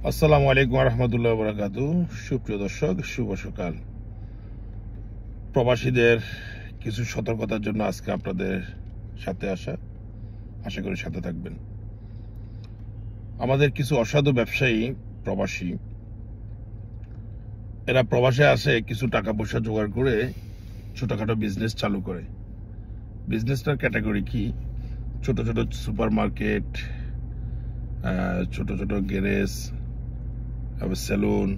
আসসালামু আলাইকুম রহমতুল্লাহ বরাকাতু। সুপ্রিয় দর্শক, শুভ সকাল। প্রবাসীদের কিছু সতর্কতার জন্য আজকে আপনাদের সাথে আসা, আশা করি সাথে থাকবেন। আমাদের কিছু অসাধু ব্যবসায়ী প্রবাসী, এরা প্রবাসে আসে কিছু টাকা পয়সা জোগাড় করে ছোটখাটো বিজনেস চালু করে। বিজনেসটার ক্যাটাগরি কি? ছোট ছোট সুপার মার্কেট, ছোট ছোট গ্যারেজ, সেলুন,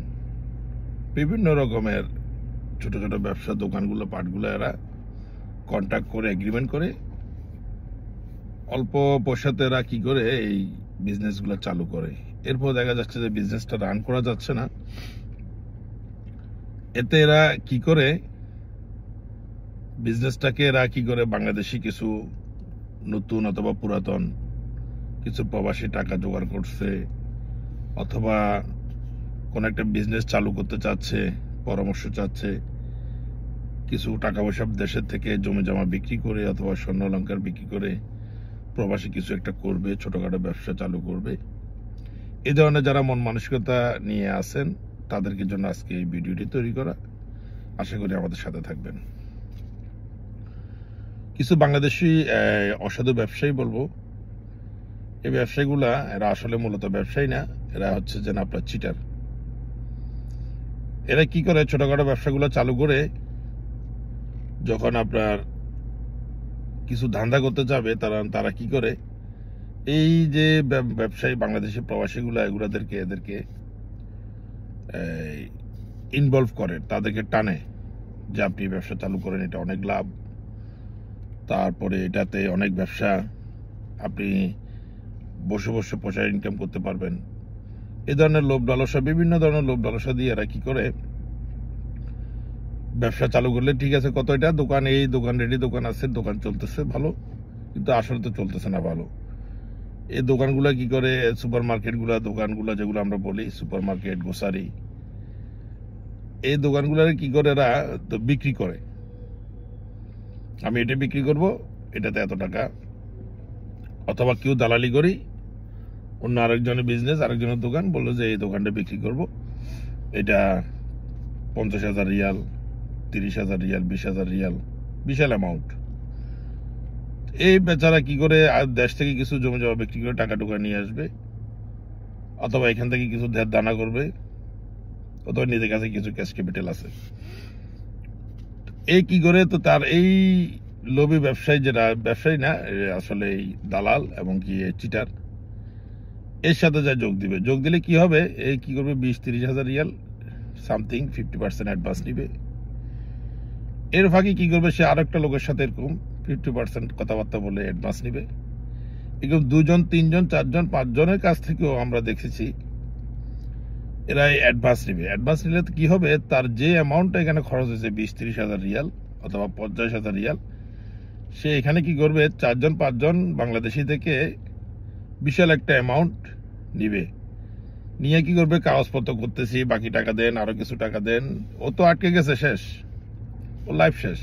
বিভিন্ন রকমের ছোট ছোট ব্যবসা দোকানগুলো, পাটগুলো এরা কন্ট্যাক্ট করে, এগ্রিমেন্ট করে অল্প পয়সাতে এরা কি করে এই বিজনেসগুলো চালু করে। এরপর দেখা যাচ্ছে যে বিজনেসটা রান করা যাচ্ছে না। এতে এরা কি করে বিজনেসটাকে বাংলাদেশি কিছু নতুন অথবা পুরাতন কিছু প্রবাসী টাকা জোগাড় করছে, অথবা কোন একটা বিজনেস চালু করতে চাচ্ছে, পরামর্শ চাচ্ছে, কিছু টাকা পয়সা দেশের থেকে জমি জমা বিক্রি করে অথবা স্বর্ণ অলংকার বিক্রি করে প্রবাসী কিছু একটা করবে, ছোটখাটো ব্যবসা চালু করবে। এই ধরনের যারা মন মানসিকতা নিয়ে আসেন তাদেরকে জন্য আজকে এই ভিডিওটি তৈরি করা। আশা করি আমাদের সাথে থাকবেন। কিছু বাংলাদেশি অসাধু ব্যবসায়ী বলবো, এই ব্যবসায়ীগুলা এরা আসলে মূলত ব্যবসায়ী না, এরা হচ্ছে যেন আপনার চিটার। এরা কি করে ছোটখাটো ব্যবসাগুলো চালু করে যখন আপনার কিছু ধান্দা করতে যাবে তারা কি করে এই যে ব্যবসায়ী বাংলাদেশি প্রবাসীগুলা এদেরকে ইনভলভ করে, তাদেরকে টানে যে আপনি ব্যবসা চালু করেন, এটা অনেক লাভ, তারপরে এটাতে অনেক ব্যবসা, আপনি বসে বসে পয়সা ইনকাম করতে পারবেন। এই ধরনের লোভ লালসা, বিভিন্ন ধরনের লোভ লালসা দিয়ে এরা কি করে ব্যবসা চালু করলে ঠিক আছে, কত এটা দোকান, এই দোকান রেডি দোকান আছে, দোকান চলতেছে ভালো, কিন্তু আসলে তো চলতেছে না ভালো। এই দোকানগুলা কি করে, সুপার মার্কেটগুলা, দোকানগুলা যেগুলো আমরা বলি সুপার মার্কেট, গ্রোসারি, এই দোকানগুলো কি করে এরা তো বিক্রি করে, আমি এটা বিক্রি করব, এটাতে এত টাকা, অথবা কেউ দালালি করি, অন্য আরেকজনের বিজনেস, আরেকজনের দোকান বললো যে এই দোকানটা বিক্রি করব, এটা 50,000 রিয়াল, 30,000 রিয়াল, 20,000 রিয়াল, বিশাল অ্যামাউন্ট। এই বেচারা কি করে দেশ থেকে কিছু জমি জমা বিক্রি করে টাকা টুকা নিয়ে আসবে, অথবা এখান থেকে কিছু ধ্যার দানা করবে, অথবা নিজের কাছে কিছু ক্যাশ ক্যাপিটাল আছে। এই কি করে তো তার এই লোভী ব্যবসায়ী, যেটা ব্যবসায়ী না আসলে এই দালাল এবং কি চিটার, এর সাথে যা যোগ দিলে কি হবে, এই কি করবে 20-30,000 রিয়াল সামথিং 50% অ্যাডভান্স নিবে। এর ফাঁকে কি করবে, সে আরেকটা লোকের সাথে এরকম 50% কথাবার্তা বলে অ্যাডভান্স নিবে। এরকম 2জন 3জন 4জন 5জনের কাছ থেকেও আমরা দেখেছি এরা অ্যাডভান্স নিবে। অ্যাডভান্স নিলে কি হবে, তার যে অ্যামাউন্টটা এখানে খরচ হয়েছে 20-30,000 রিয়াল অথবা 50,000 রিয়াল, সে এখানে কি করবে 4জন 5জন বাংলাদেশি থেকে বিশাল একটা অ্যামাউন্ট নিবে, নিয়ে কি করবে, কাগজপত্র করতেছি, বাকি টাকা দেন, আরো কিছু টাকা দেন, ও তো আটকে গেছে, শেষ, ও লাইফ শেষ।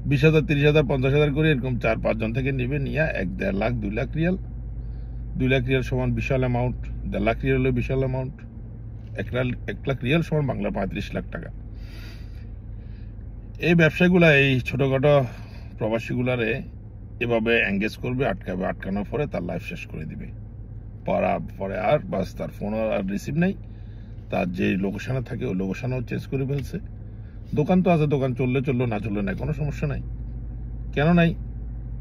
20,000 30,000 50,000 করে এরকম 4-5 জন থেকে নিবে, নিয়ে 1-1.5 লাখ 2 লাখ রিয়াল, 2 লাখ রিয়াল সমান বিশাল অ্যামাউন্ট, 1.5 লাখ রিয়াল হলো বিশাল অ্যামাউন্ট, 1 লাখ রিয়াল সমান বাংলা 35 লাখ টাকা। এই ব্যবসাগুলা এই ছোটখাটো প্রবাসীগুলারে এভাবে এঙ্গেজ করবে, আটকানোর পরে তার লাইফ শেষ করে দিবে। পরে আর বাস, তার ফোন আর রিসিভ নেই, তার যে লোকেশনে থাকে ওই লোকেশনও চেঞ্জ করে ফেলছে। দোকান তো আছে, দোকান চললো না চললো না, কোনো সমস্যা নাই। কেন নাই?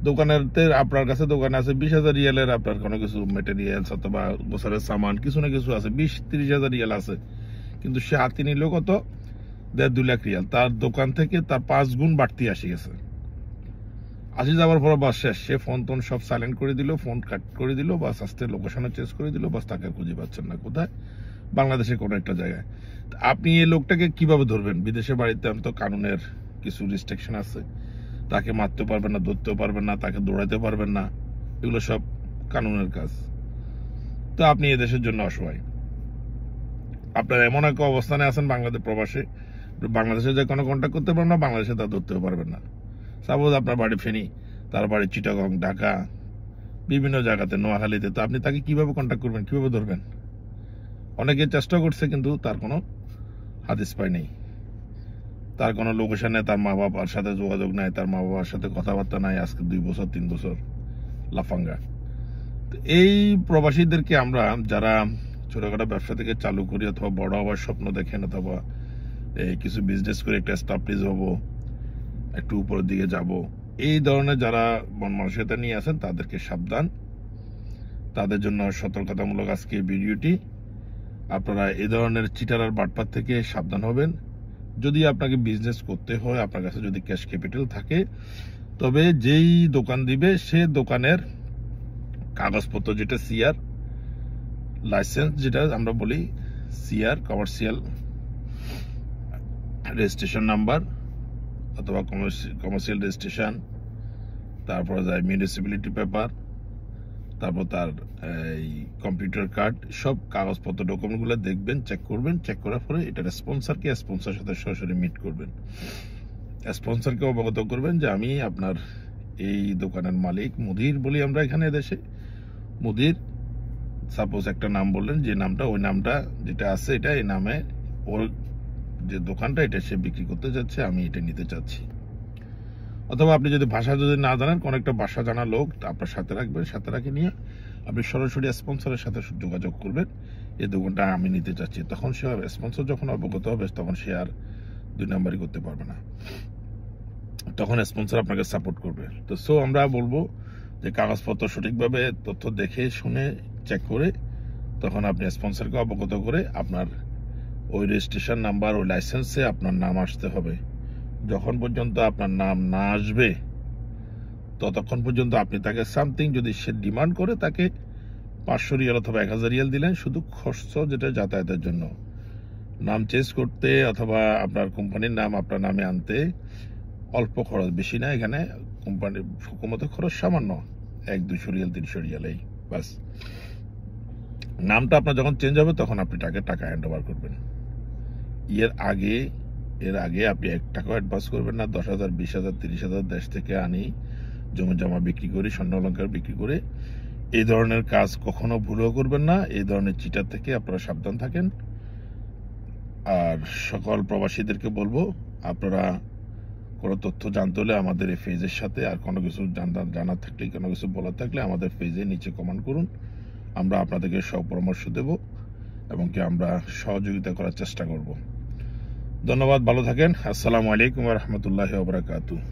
দোকানের আপনার কাছে দোকানে আছে 20,000 রিয়ালের আপনার কোনো কিছু মেটেরিয়ালস অথবা গোছারের সামান কিছু না কিছু আছে, 20-30,000 রিয়াল আছে, কিন্তু সে হাতে নিল কত, 1.5-2 লাখ রিয়াল। তার দোকান থেকে তার 5 গুণ বাড়তি আসি গেছে। আসি যাওয়ার পর বাস শেষ, সে ফোন টোন সব সাইলেন্ট করে দিল, ফোন কাট করে দিল, বাস আস্তে লোকেশনে চেঞ্জ করে দিল, বাস তাকে খুঁজে পাচ্ছেন না কোথায়, বাংলাদেশের কোনো একটা জায়গায়। আপনি এই লোকটাকে কিভাবে ধরবেন? বিদেশের বাড়িতে তো কানুনের কিছু রিস্ট্রিকশন আছে, তাকে মারতে পারবেন না, ধরতেও পারবেন না, তাকে দৌড়াইতে পারবেন না, এগুলো সব কানুনের কাজ। তো আপনি এদেশের জন্য অসহায়, আপনার এমন এক অবস্থানে আছেন বাংলাদেশ প্রবাসে, বাংলাদেশে যে কোনো কন্ট্যাক্ট করতে পারবেন না, বাংলাদেশে তা ধরতেও পারবেন না। সাপোজ আপনার বাড়ি ফেনী, তার বাড়ি চিটাগং, ঢাকা, বিভিন্ন জায়গাতে, নোয়াখালীতে, তো আপনি তাকে কিভাবে কন্ট্যাক্ট করবেন, কিভাবে ধরবেন? অনেকে চেষ্টা করছে কিন্তু তার কোনো হাদিস পায় নেই, তার কোনো লোকেশনে তার মা বাবার সাথে যোগাযোগ নাই, তার মা বাবার সাথে কথাবার্তা নাই, আজকে 2 বছর 3 বছর লাফাঙ্গা। এই প্রবাসীদেরকে আমরা যারা ছোটখাটো ব্যবসা থেকে চালু করি অথবা বড় হওয়ার স্বপ্ন দেখেন অথবা কিছু বিজনেস করে একটা এস্টাবলিশ হবো, একটু উপরের দিকে যাব, এই ধরনের যারা মন মানসিকতা নিয়ে আছেন তাদেরকে সাবধান। তাদের জন্য সতর্কতামূলক আজকে ভিডিওটি। আপনারা এই ধরনের চিটার আর বাটপার থেকে সাবধান হবেন। যদি আপনাকে বিজনেস করতে হয়, আপনার কাছে যদি ক্যাশ ক্যাপিটাল থাকে, তবে যেই দোকান দিবে সে দোকানের কাগজপত্র, যেটা সিআর লাইসেন্স, যেটা আমরা বলি সিআর কমার্শিয়াল রেজিস্ট্রেশন নাম্বার অথবা কমার্শিয়াল রেজিস্ট্রেশন, তারপর যায় মিউনিসিপ্যালিটি পেপার, তারপর তার এই কম্পিউটার কার্ড, সব কাগজপত্র ডকুমেন্টগুলো দেখবেন, চেক করবেন। চেক করার পরে এটা স্পন্সরকে, স্পন্সরের সাথে সরাসরি মিট করবেন। স্পন্সরকে অবগত করবেন যে আমি আপনার এই দোকানের মালিক মুদির বলি আমরা এখানে দেশে। মুদির সাপোজ একটা নাম বললেন, যে নামটা, ওই নামটা যেটা আছে এটা, এই নামে ওর যে দোকানটা এটা সে বিক্রি করতে যাচ্ছে, আমি এটা নিতে চাচ্ছি। অথবা আপনি যদি ভাষা যদি না জানেন, কোন একটা ভাষা জানা লোক আপনার সাথে রাখবেন, সাথে রাখে নিয়ে আপনি সরাসরি স্পন্সরের সাথে যোগাযোগ করবেন, এই দোকানটা আমি নিতে চাচ্ছি। তখন সে স্পন্সর যখন অবগত হবে, তখন সে আর 2 নম্বরই করতে পারবে না, তখন স্পন্সর আপনাকে সাপোর্ট করবে। তো আমরা বলবো যে কাগজপত্র সঠিকভাবে তথ্য দেখে শুনে চেক করে তখন আপনি স্পন্সরকে অবগত করে আপনার ওই রেজিস্ট্রেশন নাম্বার, ওই লাইসেন্সে আপনার নাম আসতে হবে। যখন পর্যন্ত আপনার নাম না আসবে ততক্ষণ পর্যন্ত আপনি তাকে সামথিং, যদি সে ডিমান্ড করে, তাকে 500 রিয়াল অথবা 1000 রিয়াল দিলেন শুধু খরচ, যেটা যাতায়াতের জন্য। নাম চেঞ্জ করতে অথবা আপনার কোম্পানির নাম আপনার নামে আনতে অল্প খরচ, বেশি না। এখানে কোম্পানির হুকুমতের খরচ সামান্য 100-200 রিয়াল 300 রিয়াল, এই বাস। নামটা আপনার যখন চেঞ্জ হবে তখন আপনি তাকে টাকা হ্যান্ড ওভার করবেন। এর আগে আপনি 1 টাকাও অ্যাডভান্স করবেন না। 10,000, 20,000, 30,000 দেশ থেকে আনি, জমি জমা বিক্রি করি, স্বর্ণ অলংকার বিক্রি করে, এই ধরনের কাজ কখনো ভুলও করবেন না। এই ধরনের চিটার থেকে আপনারা সাবধান থাকেন। আর সকল প্রবাসীদেরকে বলবো, আপনারা কোনো তথ্য জানতে হলে আমাদের এই পেজের সাথে, আর কোনো কিছু জানার থাকলে, কোনো কিছু বলার থাকলে আমাদের পেজে নিচে কমেন্ট করুন। আমরা আপনাদেরকে সব পরামর্শ দেব এবং কি আমরা সহযোগিতা করার চেষ্টা করব। ধন্যবাদ, ভালো থাকেন। আসসালামু আলাইকুম ওয়া রাহমাতুল্লাহি ওয়া বারাকাতুহু।